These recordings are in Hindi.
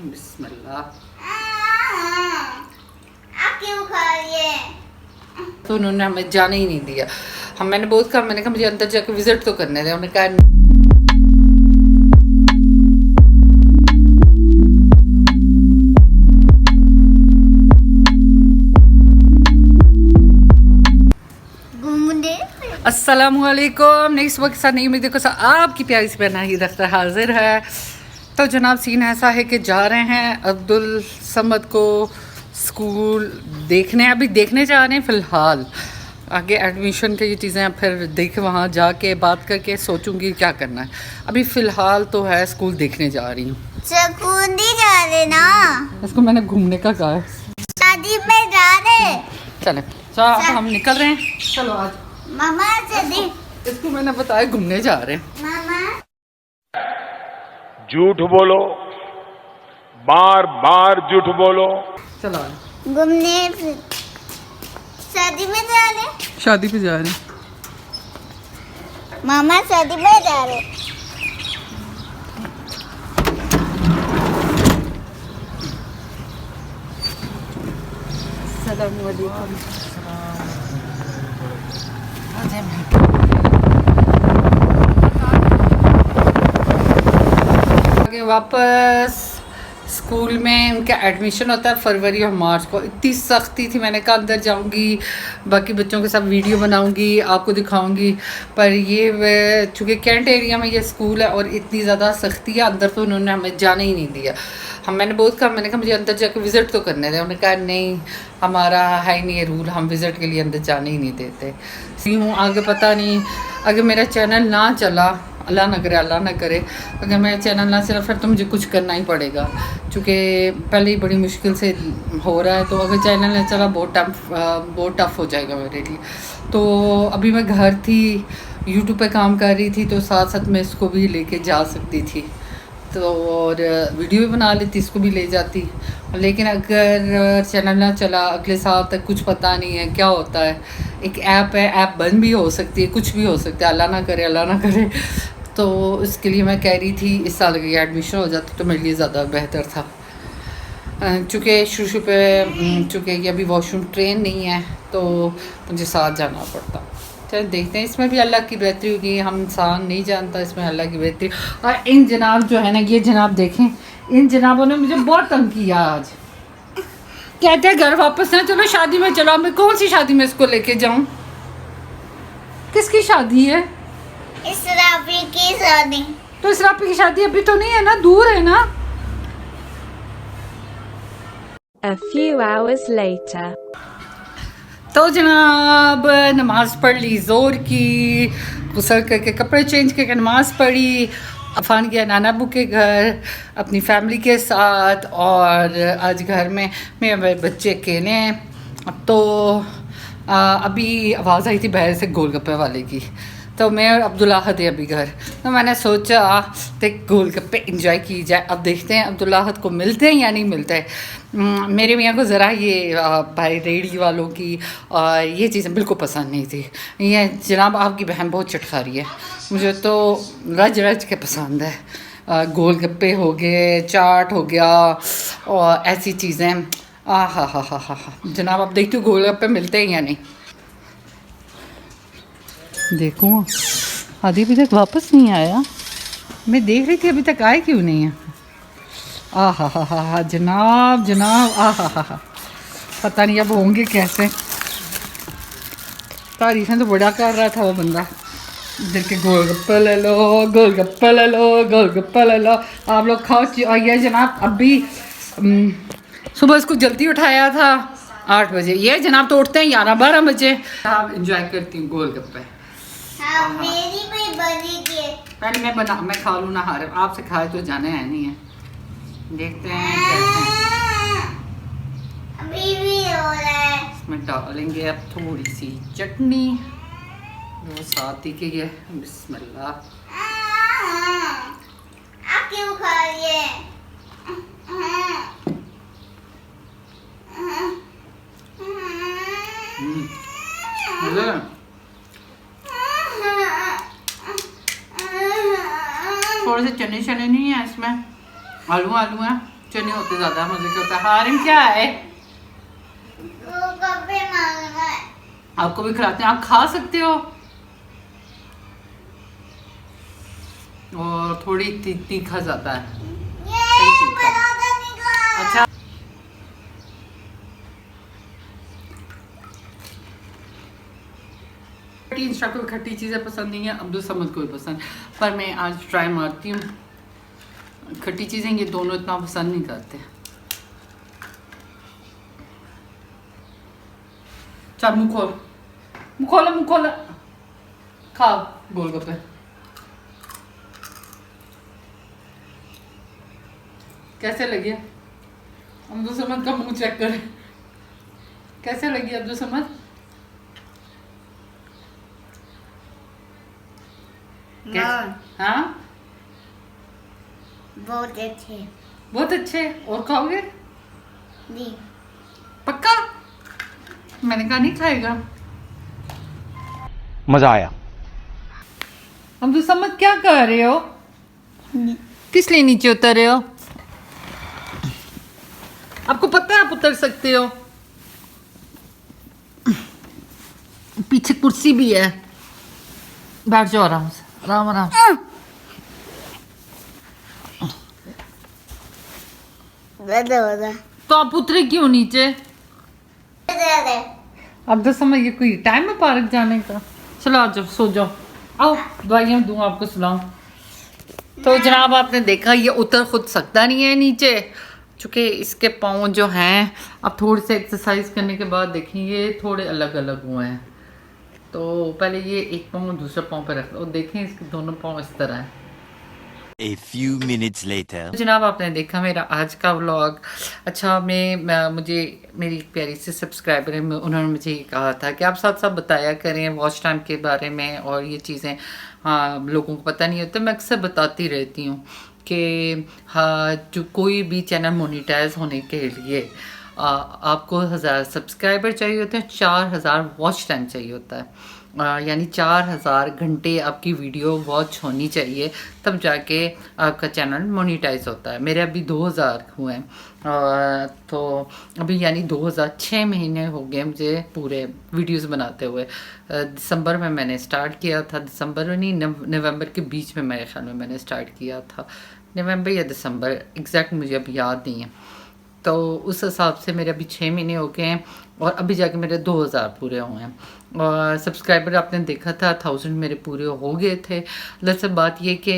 बिस्मिल्लाह। आप क्यों खा रही है? तो उन्होंने हमें जाने ही नहीं दिया। मैंने बहुत कहा, मैंने कहा मुझे अंदर जाकर विजिट तो करने थे। उन्होंने कहा अस्सलामुअलैकुम। नेक्स्ट वक्त के साथ नहीं उम्मीद को आपकी प्यारी सी बहन ही दफ्तर हाजिर है। तो जनाब सीन ऐसा है कि जा रहे हैं अब्दुल समद को स्कूल देखने। अभी देखने जा रहे हैं फ़िलहाल, आगे एडमिशन की चीज़ें फिर देख वहाँ जाके बात करके सोचूंगी क्या करना है। अभी फ़िलहाल तो है स्कूल देखने जा रही हूँ। स्कूल नहीं जा रहे ना, इसको मैंने घूमने का कहा है। शादी में जा रहे। चले अब हम निकल रहे हैं। चलो आज मामा शादी। इसको मैंने बताया घूमने जा रहे हैं। मामा झूठ बोलो, बार बार झूठ बोलो। चलो आज घूमने शादी में जा रहे। शादी पे जा रहे हैं। मामा शादी में जा रहे। आगे वापस स्कूल में उनका एडमिशन होता है फरवरी और मार्च को। इतनी सख्ती थी, मैंने कहा अंदर जाऊंगी, बाकी बच्चों के साथ वीडियो बनाऊंगी, आपको दिखाऊंगी, पर ये चूँकि कैंट एरिया में ये स्कूल है और इतनी ज़्यादा सख्ती है, अंदर तो उन्होंने हमें जाने ही नहीं दिया। मैंने बहुत कहा, मैंने कहा मुझे अंदर जाकर विज़िट तो करने थे। उन्होंने कहा नहीं, हमारा है ही नहीं ये रूल, हम विज़िट के लिए अंदर जाने ही नहीं देते। सी हूँ आगे पता नहीं, अगर मेरा चैनल ना चला, अल्लाह ना करे, अल्लाह ना करे, अगर मेरा चैनल ना चला फिर तो मुझे कुछ करना ही पड़ेगा, क्योंकि पहले ही बड़ी मुश्किल से हो रहा है। तो अगर चैनल ना चला बहुत टफ हो जाएगा मेरे लिए। तो अभी मैं घर थी, यूट्यूब पे काम कर रही थी, तो साथ साथ मैं इसको भी लेके जा सकती थी, तो और वीडियो भी बना लेती, इसको भी ले जाती। लेकिन अगर चैनल ना चला, अगले साल तक कुछ पता नहीं है क्या होता है। एक ऐप है, ऐप बंद भी हो सकती है, कुछ भी हो सकता है, अल्लाह ना करे, अल्लाह ना करे। तो इसके लिए मैं कह रही थी इस साल की एडमिशन हो जाती तो मेरे लिए ज़्यादा बेहतर था, चूँकि शुरू पे चूँकि ये अभी वॉशरूम ट्रेन नहीं है तो मुझे साथ जाना पड़ता। चल देखते हैं, इसमें भी अल्लाह की बेहतरी होगी, हम इंसान नहीं जानता, इसमें अल्लाह की बेहतरी। और इन जनाब जो है ना, ये जनाब देखें, इन जनाबों ने मुझे बहुत तंग किया आज। कहते हैं घर वापस ना चलो, शादी में चलो। मैं कौन सी शादी में इसको लेके जाऊं? किसकी शादी है? इसराफी की शादी। तो इसराफी की शादी अभी तो नहीं है ना, दूर है ना। A few hours later. तो जनाब नमाज़ पढ़ ली ज़ोर की, गुस्ल करके कपड़े चेंज करके नमाज़ पढ़ी। अफान गया नाना अबू के घर अपनी फैमिली के साथ, और आज घर में मेरे बच्चे अकेले हैं। अब तो अभी आवाज़ आई थी बाहर से गोलगप्पे वाले की, तो मैं और अब्दुल्लाहद है अभी घर। तो मैंने सोचा कि गोलगप्पे इंजॉय की जाए। अब देखते हैं अब्दुल्लाहद को मिलते हैं या नहीं मिलते हैं। मेरे मियाँ को ज़रा ये भाई रेडी वालों की ये चीज़ें बिल्कुल पसंद नहीं थी। ये जनाब आपकी बहन बहुत चटखारी है, मुझे तो रज रज के पसंद है। गोलगप्पे हो गए, चाट हो गया और ऐसी चीज़ें। हा जनाब अब देखती हूँ गोलगप्पे मिलते हैं या नहीं। देखो आदि अभी तक वापस नहीं आया, मैं देख रही थी अभी तक आए क्यों नहीं है। हा जनाब हा पता नहीं अब होंगे कैसे। तारीफें तो बड़ा कर रहा था वो बंदा, इधर के गोलगप्पे ले लो, गोलगप्पे ले लो, गोलगप्पे ले लो, आप लोग खाओ। ये जनाब अभी सुबह इसको जल्दी उठाया था 8 बजे, ये जनाब तो उठते हैं 11-12 बजे। आप इंजॉय करती हूँ गोलगप्पे। हाँ, मेरी भी बनी थी। पहले मैं खा लूँ ना, हारे आपसे खाए तो जाने है नहीं है। देखते हैं कैसे हैं। अभी भी हो रहा है। इसमें डालेंगे अब थोड़ी सी चटनी, वो साथ ही की है। बिस्मिल्लाह। आप क्यों खा रही है? थोड़े से चने नहीं है इसमें, आलू है, बच्चे नहीं होते ज्यादा मजे के होता है। हारिम क्या है? वो कभी मांगना है। आपको भी खिलाते हैं, आप खा सकते हो। और थोड़ी तीखा ज्यादा है। ये पराठा नहीं खा। अच्छा इंस्टा को खट्टी चीज़ें पसंद नहीं है, अब्दुल समद को भी पसंद, पर मैं आज ट्राई मारती हूँ। खट्टी चीज़ें ये दोनों इतना पसंद नहीं करते। चल मुँह खोल, मुँह खोला, मुँह खोला, खाओ गोलगप्पे। कैसे लगे? अब्दुल समद का मुंह चेक करें, कैसे लगी अब्दुल समद? हाँ बहुत अच्छे। बहुत अच्छे। और खाओगे? जी। पक्का? मैंने कहा नहीं खाएगा। मजा आया। अब्दुल समद क्या कर रहे हो? किस लिए नीचे उतर रहे हो? आपको पता है आप उतर सकते हो? पीछे कुर्सी भी है, बैठ जाओ आराम से, आराम आराम। तो आप उतरे क्यों नीचे? अब तो समझ, ये कोई टाइम है पार्क जाने का? चलो आ जाओ, सो जाओ, आओ दवाइयाँ दूँ आपको, सुलाऊं। तो जनाब आपने देखा ये उतर खुद सकता नहीं है नीचे, चूँकि इसके पाँव जो हैं अब थोड़ी सी एक्सरसाइज करने के बाद देखेंगे थोड़े अलग अलग हुए हैं। तो पहले ये एक पाँव दूसरे पाँव पे रख लो, देखें इसके दोनों पाँव इस तरह है। A few minutes later. जनाब आपने देखा मेरा आज का व्लॉग। अच्छा मुझे मेरी एक प्यारी सी सब्सक्राइबर है, उन्होंने मुझे ये कहा था कि आप साथ साथ बताया करें वॉच टाइम के बारे में, और ये चीज़ें हाँ लोगों को पता नहीं होता। मैं अक्सर बताती रहती हूँ कि हाँ जो कोई भी चैनल मोनेटाइज होने के लिए आपको 1000 सब्सक्राइबर चाहिए होते हैं, 4000 वॉच टाइम चाहिए होता है। यानी 4000 घंटे आपकी वीडियो वॉच होनी चाहिए, तब जाके आपका चैनल मोनेटाइज होता है। मेरे अभी 2000 हुए हैं, तो अभी यानी 2006 महीने हो गए मुझे पूरे वीडियोस बनाते हुए। दिसंबर में मैंने स्टार्ट किया था, दिसंबर में नहीं, नवंबर के बीच में मेरे ख्याल में मैंने स्टार्ट किया था, नवंबर या दिसंबर, एग्जैक्ट मुझे अभी याद नहीं है। तो उस हिसाब से मेरे अभी 6 महीने हो गए हैं और अभी जाके मेरे 2000 पूरे हुए हैं। और सब्सक्राइबर आपने देखा था 1000 मेरे पूरे हो गए थे। दरअसल बात ये कि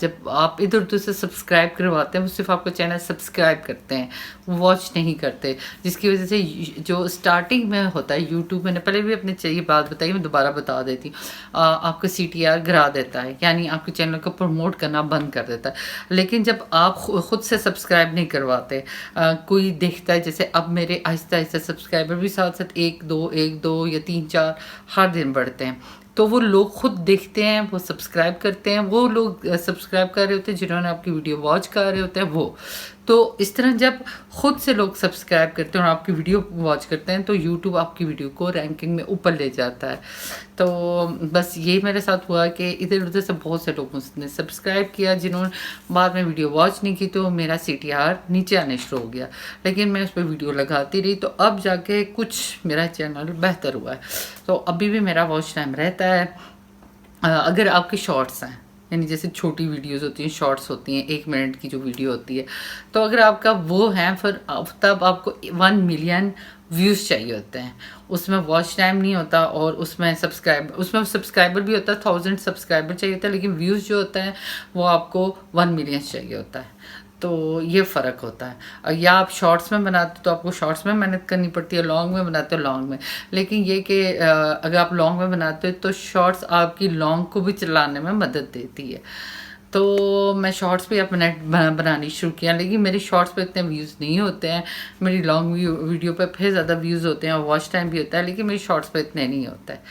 जब आप इधर उधर से सब्सक्राइब करवाते हैं, वो सिर्फ आपका चैनल सब्सक्राइब करते हैं, वॉच नहीं करते, जिसकी वजह से जो स्टार्टिंग में होता है यूट्यूब, मैंने पहले भी अपने ये बात बताई, मैं दोबारा बता देती हूँ, आपका CTR गिरा देता है, यानी आपके चैनल को प्रमोट करना बंद कर देता है। लेकिन जब आप खुद से सब्सक्राइब नहीं करवाते, कोई देखता है, जैसे अब मेरे आहिस्ता आहिस्ता सब्सक्राइबर भी साथ साथ 1-2 या 3-4 हर दिन बढ़ते हैं, तो वो लोग खुद देखते हैं, वो सब्सक्राइब करते हैं, वो लोग सब्सक्राइब कर रहे होते हैं जिन्होंने आपकी वीडियो वॉच कर रहे होते हैं वो। तो इस तरह जब खुद से लोग सब्सक्राइब करते हैं और आपकी वीडियो वॉच करते हैं, तो यूट्यूब आपकी वीडियो को रैंकिंग में ऊपर ले जाता है। तो बस ये मेरे साथ हुआ कि इधर उधर से बहुत से लोगों ने सब्सक्राइब किया, जिन्होंने बाद में वीडियो वॉच नहीं की, तो मेरा CTR नीचे आने शुरू हो गया। लेकिन मैं उस पर वीडियो लगाती रही, तो अब जाके कुछ मेरा चैनल बेहतर हुआ है। तो अभी भी मेरा वॉच टाइम रहता है। अगर आपके शॉर्ट्स हैं, यानी जैसे छोटी वीडियोस होती हैं, शॉर्ट्स होती हैं, 1 मिनट की जो वीडियो होती है, तो अगर आपका वो है, फिर तब आपको 1 मिलियन व्यूज़ चाहिए होते हैं। उसमें वॉच टाइम नहीं होता और उसमें सब्सक्राइबर भी होता है, 1000 सब्सक्राइबर चाहिए होता है, लेकिन व्यूज़ जो होता है वो आपको 1 मिलियन चाहिए होता है। तो ये फ़र्क होता है। या आप शॉर्ट्स में बनाते हो तो आपको शॉर्ट्स में मेहनत करनी पड़ती है, लॉन्ग में बनाते हो लॉन्ग में। लेकिन ये कि अगर आप लॉन्ग में बनाते हो तो शॉर्ट्स आपकी लॉन्ग को भी चलाने में मदद देती है। तो मैं शॉर्ट्स भी अपने बनानी शुरू किया, लेकिन मेरी शॉर्ट्स पे इतने व्यूज़ नहीं होते हैं। मेरी लॉन्ग वीडियो पे फिर ज़्यादा व्यूज़ होते हैं और वॉच टाइम भी होता है, लेकिन मेरी शॉर्ट्स पे इतने नहीं होता है।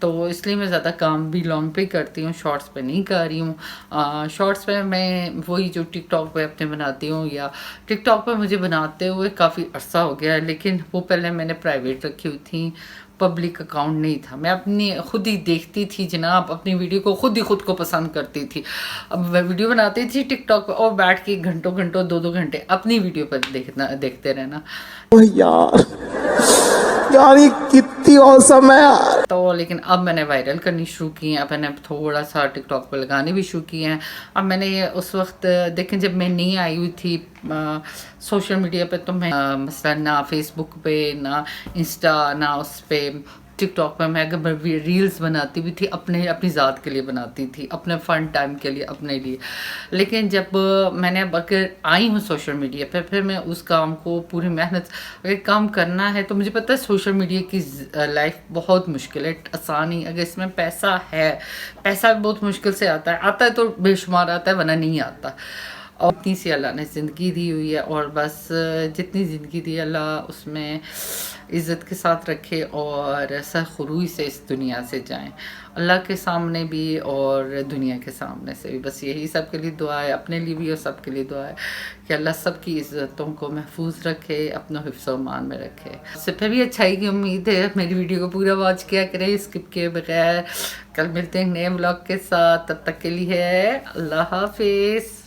तो इसलिए मैं ज़्यादा काम भी लॉन्ग पे करती हूँ, शॉर्ट्स पे नहीं कर रही हूँ। शॉर्ट्स पे मैं वही जो टिकटॉक पे अपने बनाती हूँ, या टिकटॉक पे मुझे बनाते हुए काफ़ी अर्सा हो गया है, लेकिन वो पहले मैंने प्राइवेट रखी हुई थी, पब्लिक अकाउंट नहीं था। मैं अपनी खुद ही देखती थी जनाब, अपनी वीडियो को खुद को पसंद करती थी। अब मैं वीडियो बनाती थी टिकटॉक पर और बैठ के घंटों 2-2 घंटे अपनी वीडियो पर देखते रहना। यार ये कितनी औसम है यार। तो लेकिन अब मैंने वायरल करनी शुरू की हैं, अब मैंने थोड़ा सा टिकटॉक पर लगाने भी शुरू किए हैं। अब मैंने ये उस वक्त देखें जब मैं नहीं आई हुई थी सोशल मीडिया पे, तो मैं मसलन ना फेसबुक पे ना इंस्टा ना उस पर टिकटॉक पे मैं अगर रील्स बनाती भी थी अपनी ज़ात के लिए बनाती थी, अपने फन टाइम के लिए, अपने लिए। लेकिन जब मैंने अब अगर आई हूँ सोशल मीडिया पे, फिर मैं उस काम को पूरी मेहनत, अगर काम करना है तो मुझे पता है सोशल मीडिया की लाइफ बहुत मुश्किल है, आसानी अगर इसमें पैसा है, पैसा भी बहुत मुश्किल से आता है तो बेशुमार आता है, वरना नहीं आता। और इतनी सी अल्लाह ने ज़िंदगी दी हुई है, और बस जितनी ज़िंदगी दी अल्लाह उसमें इज़्ज़त के साथ रखे और सरखुरूई से इस दुनिया से जाएं, अल्लाह के सामने भी और दुनिया के सामने से भी। बस यही सबके लिए दुआ है, अपने लिए भी और सबके लिए दुआ है कि अल्लाह सबकी इज़्ज़तों को महफूज रखे, अपना हिफ्ज़ मान में रखे। इससे फिर भी अच्छाई की उम्मीद है। मेरी वीडियो को पूरा वॉच किया करें स्किप किए बगैर। कल मिलते हैं नए ब्लॉग के साथ, तब तक के लिए अल्लाह हाफिज़।